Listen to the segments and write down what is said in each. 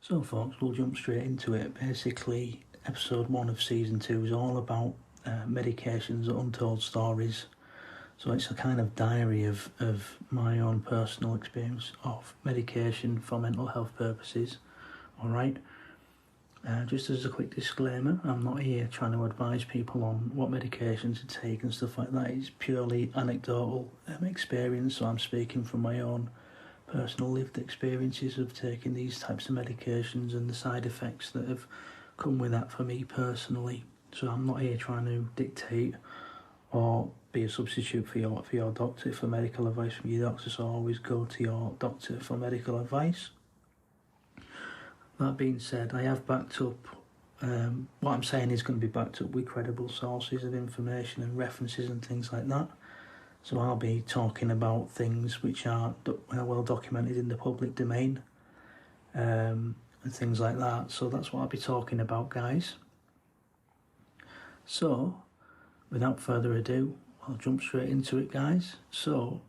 So folks, we'll jump straight into it. Basically, episode 1 of season 2 is all about medications, untold stories. So it's a kind of diary of my own personal experience of medication for mental health purposes. Alright? Just as a quick disclaimer, I'm not here trying to advise people on what medications to take and stuff like that. It's purely anecdotal experience, so I'm speaking from my own personal lived experiences of taking these types of medications and the side effects that have come with that for me personally. So I'm not here trying to dictate or be a substitute for your doctor for medical advice from your doctor, so always go to your doctor for medical advice. That being said, I have backed up, what I'm saying is going to be backed up with credible sources of information and references and things like that. So I'll be talking about things which are well documented in the public domain and things like that. So that's what I'll be talking about, guys. So, without further ado, I'll jump straight into it, guys. So,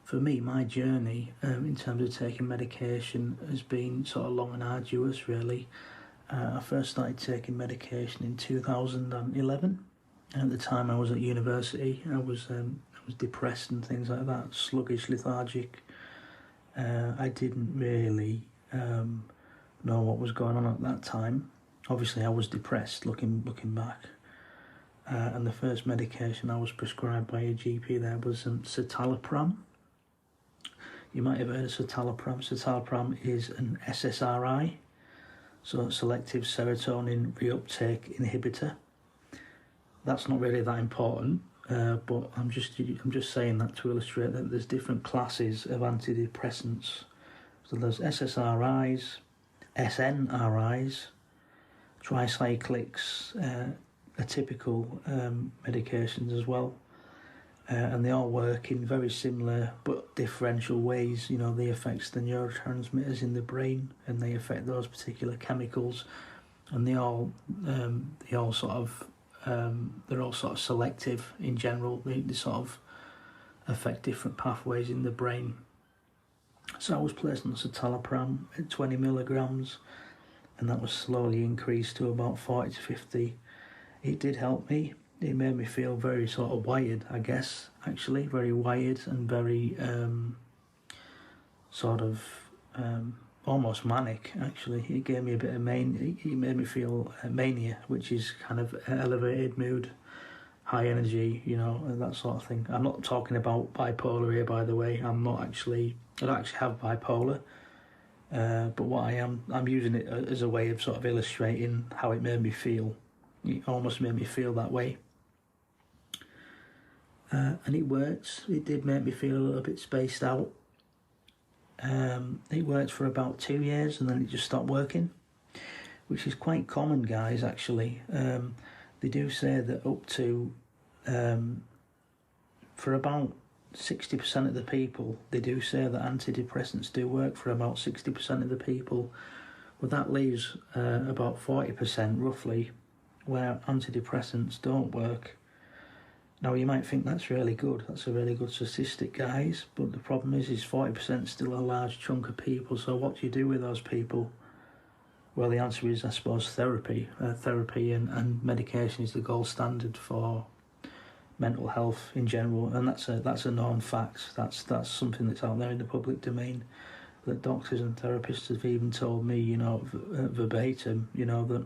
for me, my journey in terms of taking medication has been sort of long and arduous, really. I first started taking medication in 2011. At the time I was at university, I was depressed and things like that, sluggish, lethargic. I didn't really know what was going on at that time. Obviously I was depressed looking back. And the first medication I was prescribed by a GP there was citalopram. You might have heard of citalopram. Citalopram is an SSRI, so selective serotonin reuptake inhibitor. That's not really that important, but I'm just saying that to illustrate that there's different classes of antidepressants. So there's SSRIs, SNRIs, tricyclics, atypical medications as well, and they all work in very similar but differential ways. You know, they affect the neurotransmitters in the brain, and they affect those particular chemicals, and they're all sort of selective in general. They sort of affect different pathways in the brain. So I was placed on citalopram at 20 milligrams, and that was slowly increased to about 40 to 50. It did help me. It made me feel very sort of wired, I guess, actually, very wired and very almost manic, actually. It gave me a bit of it made me feel mania, which is kind of elevated mood, high energy, you know, and that sort of thing. I'm not talking about bipolar here, by the way. I don't actually have bipolar, but what I'm using it as a way of sort of illustrating how it made me feel. It almost made me feel that way. And it works. It did make me feel a little bit spaced out. It worked for about 2 years and then it just stopped working, which is quite common, guys, actually. They do say that up to, for about 60% of the people, they do say that antidepressants do work for about 60% of the people, but that leaves about 40% roughly where antidepressants don't work. Now you might think that's really good, that's a really good statistic, guys, but the problem is 40% still a large chunk of people. So what do you do with those people? Well, the answer is, I suppose, therapy. Therapy and medication is the gold standard for mental health in general, and that's a known fact. That's something that's out there in the public domain, that doctors and therapists have even told me, you know, verbatim, you know, that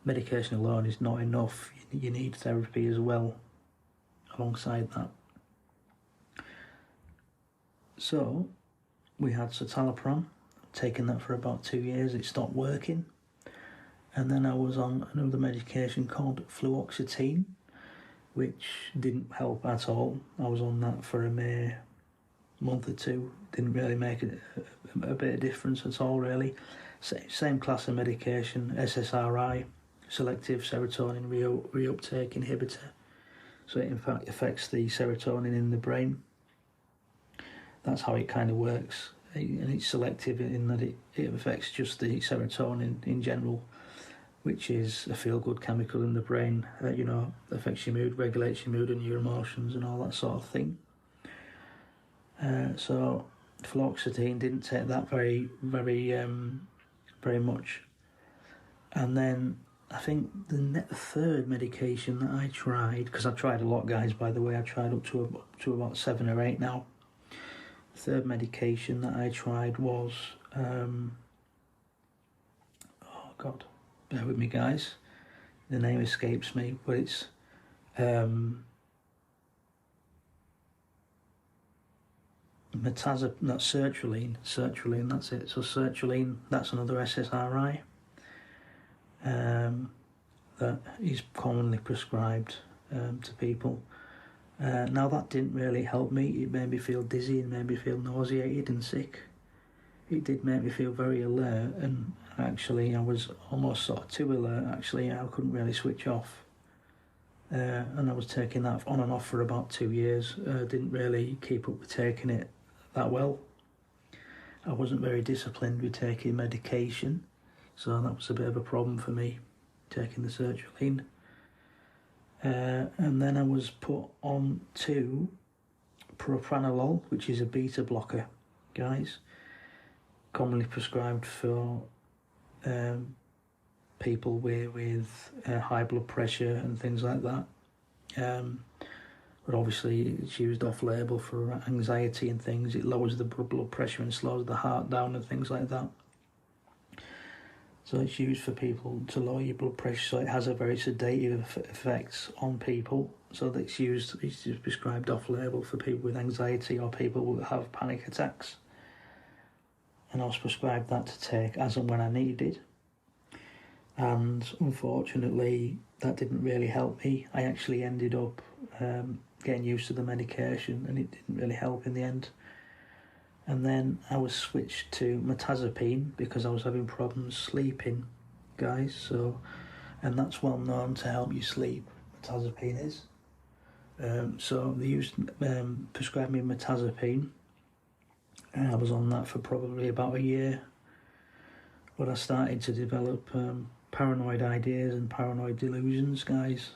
medication alone is not enough. You need therapy as well alongside that. So we had citalopram, taken that for about 2 years. It stopped working, and then I was on another medication called fluoxetine, which didn't help at all. I was on that for a mere month or two. Didn't really make a bit of difference at all, really. Same class of medication, SSRI, selective serotonin reuptake inhibitor. So it in fact affects the serotonin in the brain. That's how it kind of works. And it's selective in that it affects just the serotonin in general, which is a feel-good chemical in the brain. You know, affects your mood, regulates your mood and your emotions and all that sort of thing. So fluoxetine, didn't take that very much. And then I think the third medication that I tried, because I've tried a lot, guys, by the way, I've tried up to about 7 or 8 now. The third medication that I tried was, oh God, bear with me, guys. The name escapes me, but it's sertraline, that's it. So sertraline, that's another SSRI that is commonly prescribed to people. Now that didn't really help me. It made me feel dizzy and made me feel nauseated and sick. It did make me feel very alert, and actually I was almost sort of too alert. Actually, I couldn't really switch off. And I was taking that on and off for about 2 years. Didn't really keep up with taking it that well. I wasn't very disciplined with taking medication, so that was a bit of a problem for me, taking the sertraline. And then I was put on to propranolol, which is a beta blocker, guys, commonly prescribed for people with high blood pressure and things like that. But obviously it's used off-label for anxiety and things. It lowers the blood pressure and slows the heart down and things like that. So it's used for people to lower your blood pressure, so it has a very sedative effect on people. So it's prescribed off-label for people with anxiety or people who have panic attacks. And I was prescribed that to take as and when I needed. And unfortunately, that didn't really help me. I actually ended up getting used to the medication, and it didn't really help in the end. And then I was switched to mirtazapine because I was having problems sleeping, guys. And that's well known to help you sleep. Mirtazapine is. So they prescribed me mirtazapine, and I was on that for probably about a year. But I started to develop paranoid ideas and paranoid delusions, guys,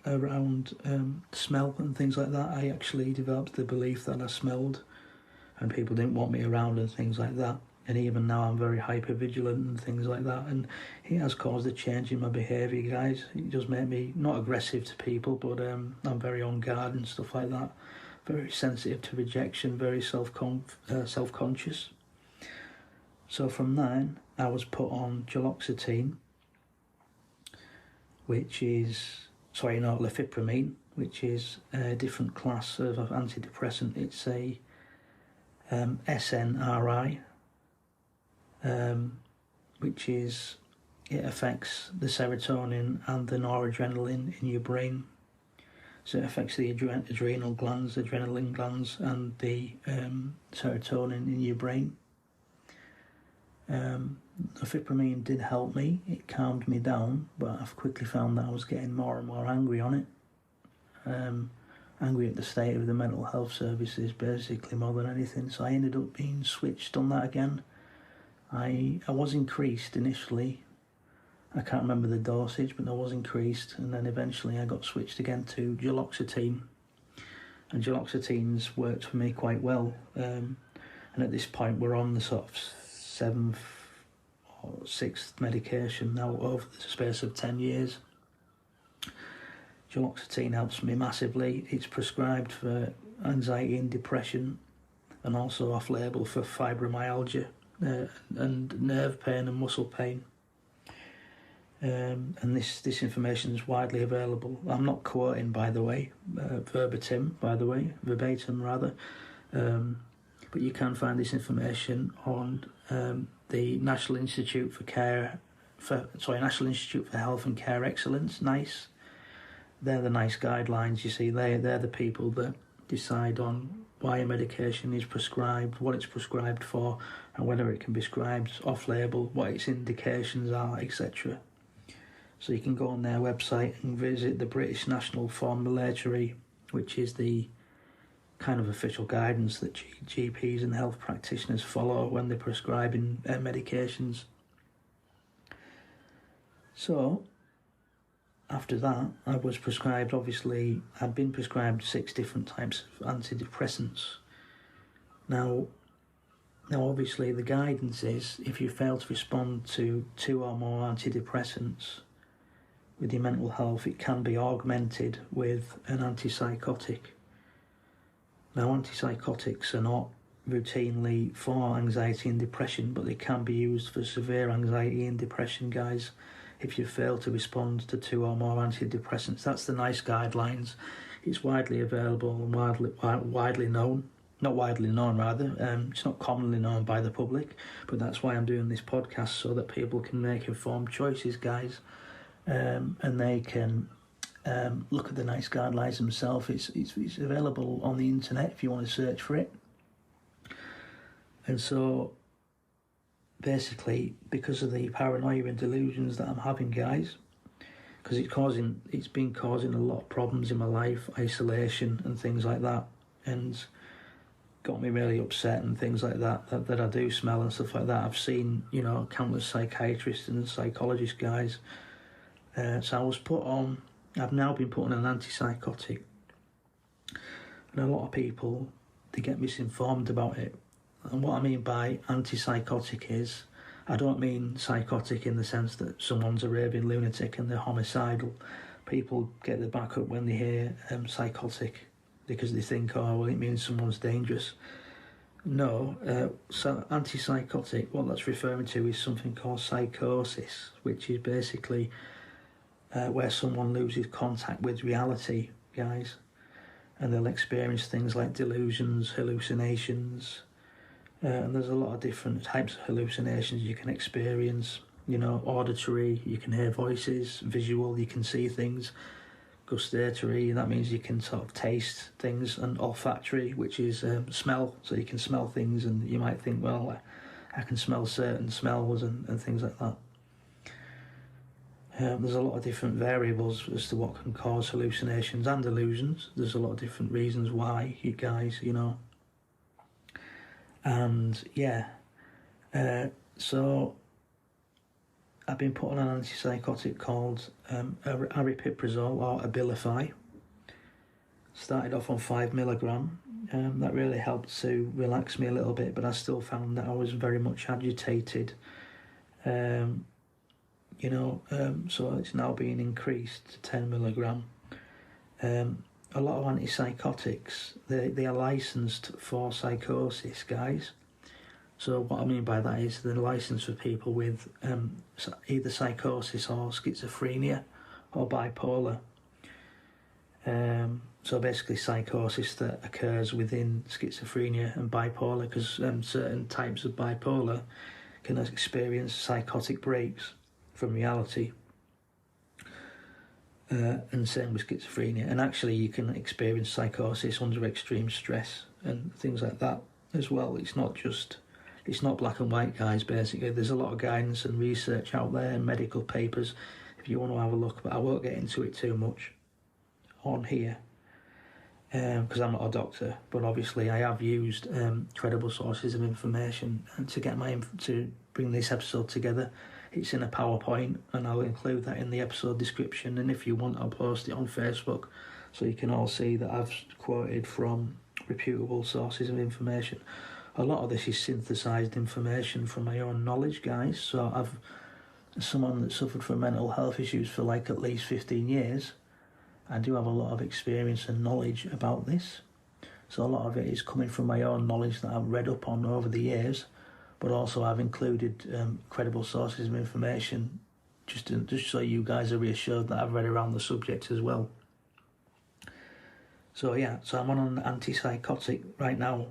around smell and things like that. I actually developed the belief that I smelled and people didn't want me around and things like that. And even now I'm very hypervigilant and things like that. And it has caused a change in my behaviour, guys. It does make me not aggressive to people, but I'm very on guard and stuff like that. Very sensitive to rejection, very self-conscious. So from then, I was put on lefipramine, which is a different class of antidepressant. It's a SNRI, which is, it affects the serotonin and the noradrenaline in your brain. So it affects the adrenal glands, adrenaline glands, and the serotonin in your brain. Lefipramine did help me. It calmed me down, but I've quickly found that I was getting more and more angry on it. Angry at the state of the mental health services, basically, more than anything. So I ended up being switched on that again. I was increased initially. I can't remember the dosage, but I was increased, and then eventually I got switched again to duloxetine. And duloxetine's worked for me quite well. And at this point, we're on the sort of 7th or 6th medication now over the space of 10 years. Duloxetine helps me massively. It's prescribed for anxiety and depression, and also off-label for fibromyalgia and nerve pain and muscle pain. And this information is widely available. I'm not quoting, by the way, verbatim, rather. But you can find this information on the National Institute for Health and Care Excellence, NICE. They're the NICE guidelines, you see. They're the people that decide on why a medication is prescribed, what it's prescribed for, and whether it can be prescribed off-label, what its indications are, etc. So you can go on their website and visit the British National Formulatory, which is the kind of official guidance that GPs and health practitioners follow when they're prescribing medications. So after that, I was prescribed, obviously, I'd been prescribed 6 different types of antidepressants. Now, Now, obviously, the guidance is if you fail to respond to 2 or more antidepressants with your mental health, it can be augmented with an antipsychotic. Now, antipsychotics are not routinely for anxiety and depression, but they can be used for severe anxiety and depression, guys, if you fail to respond to 2 or more antidepressants. That's the NICE guidelines. It's widely available and widely known. Not widely known, rather. It's not commonly known by the public, but that's why I'm doing this podcast, so that people can make informed choices, guys, and they can look at the NICE guidelines themselves. It's available on the internet if you want to search for it. And so, basically, because of the paranoia and delusions that I'm having, guys, because it's been causing a lot of problems in my life, isolation and things like that, and got me really upset and things like that I do smell and stuff like that. I've seen, countless psychiatrists and psychologists, guys. So I've now been put on an antipsychotic. And a lot of people, they get misinformed about it. And what I mean by antipsychotic is, I don't mean psychotic in the sense that someone's a raving lunatic and they're homicidal. People get their back up when they hear psychotic, because they think, oh, well, it means someone's dangerous. No, so antipsychotic, what that's referring to is something called psychosis, which is basically where someone loses contact with reality, guys, and they'll experience things like delusions, hallucinations, and there's a lot of different types of hallucinations you can experience. Auditory, you can hear voices; visual, you can see things; gustatory, that means you can sort of taste things; and olfactory, which is smell, so you can smell things, and you might think, well, I can smell certain smells and things like that. There's a lot of different variables as to what can cause hallucinations and delusions. There's a lot of different reasons why, you guys, And yeah, so I've been put on an antipsychotic called aripiprazole, or Abilify. Started off on 5 milligram. That really helped to relax me a little bit, but I still found that I was very much agitated. So it's now being increased to 10 milligram. A lot of antipsychotics, they are licensed for psychosis, guys. So what I mean by that is they're licensed for people with either psychosis or schizophrenia or bipolar. So basically psychosis that occurs within schizophrenia and bipolar, because certain types of bipolar can experience psychotic breaks from reality. And same with schizophrenia. And actually you can experience psychosis under extreme stress and things like that as well. It's not black and white, guys, basically. There's a lot of guidance and research out there and medical papers if you want to have a look, but I won't get into it too much on here because I'm not a doctor, but obviously I have used credible sources of information to bring this episode together. It's in a PowerPoint, and I'll include that in the episode description, and if you want, I'll post it on Facebook so you can all see that I've quoted from reputable sources of information. A lot of this is synthesised information from my own knowledge, guys. So as someone that suffered from mental health issues for like at least 15 years, I do have a lot of experience and knowledge about this. So a lot of it is coming from my own knowledge that I've read up on over the years, but also I've included credible sources of information just so you guys are reassured that I've read around the subject as well. So I'm on an antipsychotic right now,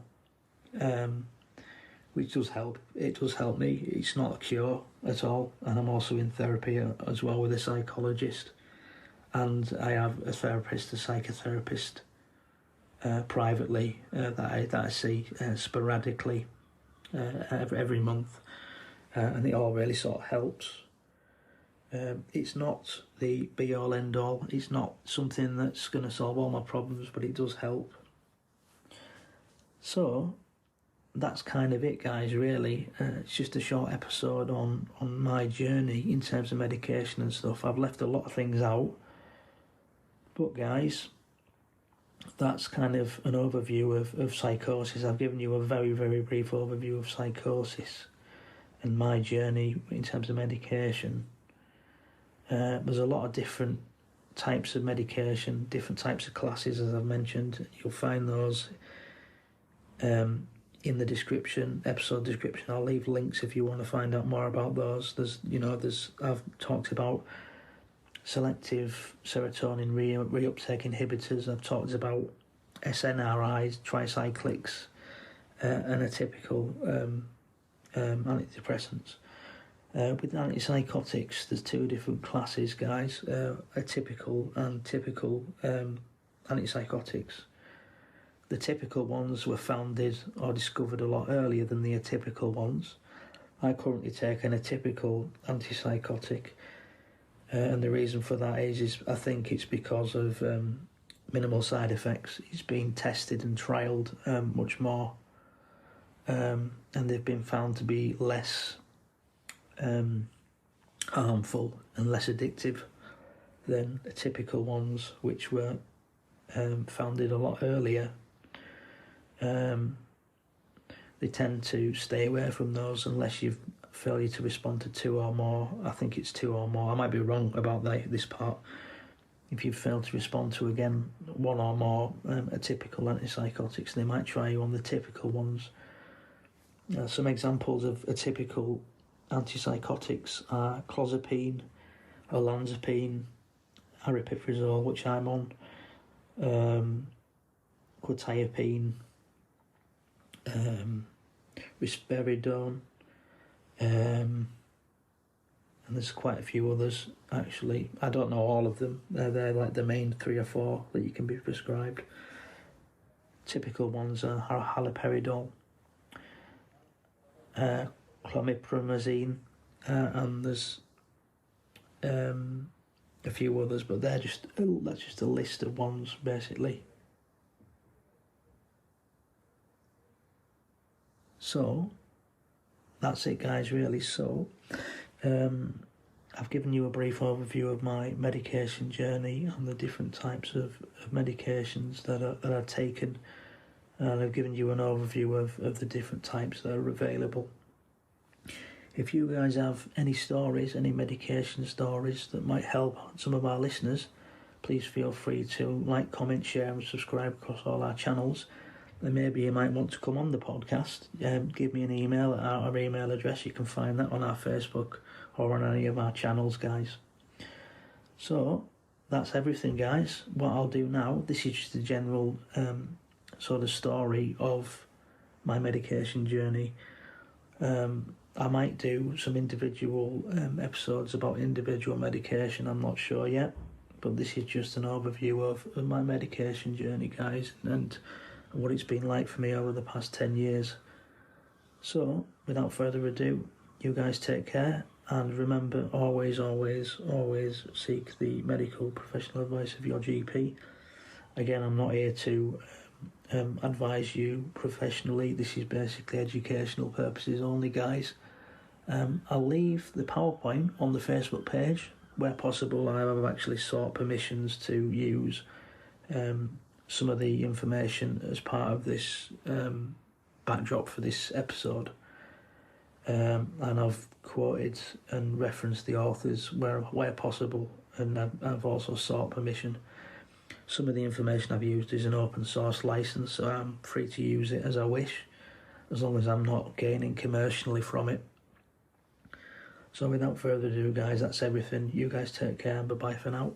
which does help. It does help me. It's not a cure at all, and I'm also in therapy as well with a psychologist, and I have a psychotherapist privately that I see sporadically every month, and it all really sort of helps. It's not the be-all end-all. It's not something that's going to solve all my problems, but it does help. So that's kind of it, guys, really. It's just a short episode on my journey in terms of medication and stuff. I've left a lot of things out, but guys, that's kind of an overview of psychosis. I've given you a very, very brief overview of psychosis and my journey in terms of medication. There's a lot of different types of medication, different types of classes, as I've mentioned. You'll find those in the description, episode description. I'll leave links if you want to find out more about those. I've talked about selective serotonin reuptake inhibitors. I've talked about SNRIs, tricyclics, and atypical antidepressants. With antipsychotics, there's two different classes, guys, atypical and typical antipsychotics. The typical ones were founded or discovered a lot earlier than the atypical ones. I currently take an atypical antipsychotic, and the reason for that is I think it's because of minimal side effects. It's been tested and trialled much more, and they've been found to be less harmful and less addictive than atypical ones, which were founded a lot earlier. They tend to stay away from those unless you've failure to respond to two or more. I think it's two or more. I might be wrong about this part. If you've failed to respond to, again, one or more atypical antipsychotics, they might try you on the typical ones. Some examples of atypical antipsychotics are clozapine, olanzapine, aripiprazole, which I'm on, quetiapine, risperidone, and there's quite a few others, actually. I don't know all of them. They're like the main 3 or 4 that you can be prescribed. Typical ones are haloperidol, clomipramazine, and there's a few others, but that's just a list of ones, basically. So that's it, guys, really. So I've given you a brief overview of my medication journey and the different types of medications that are taken, and I've given you an overview of the different types that are available. If you guys have any stories, any medication stories that might help some of our listeners, please feel free to like, comment, share and subscribe across all our channels. And maybe you might want to come on the podcast. Give me an email at our email address. You can find that on our Facebook or on any of our channels, guys. So that's everything, guys. What I'll do now, this is just a general sort of story of my medication journey. I might do some individual episodes about individual medication. I'm not sure yet, but this is just an overview of my medication journey, guys, and what it's been like for me over the past 10 years. So, without further ado, you guys take care, and remember, always, always, always seek the medical professional advice of your GP. Again, I'm not here to advise you professionally. This is basically educational purposes only, guys. I'll leave the PowerPoint on the Facebook page. Where possible, I have actually sought permissions to use some of the information as part of this backdrop for this episode, and I've quoted and referenced the authors where possible, and I've also sought permission. Some of the information I've used is an open source license, so I'm free to use it as I wish, as long as I'm not gaining commercially from it. So without further ado, guys, that's everything. You guys take care, and bye-bye for now.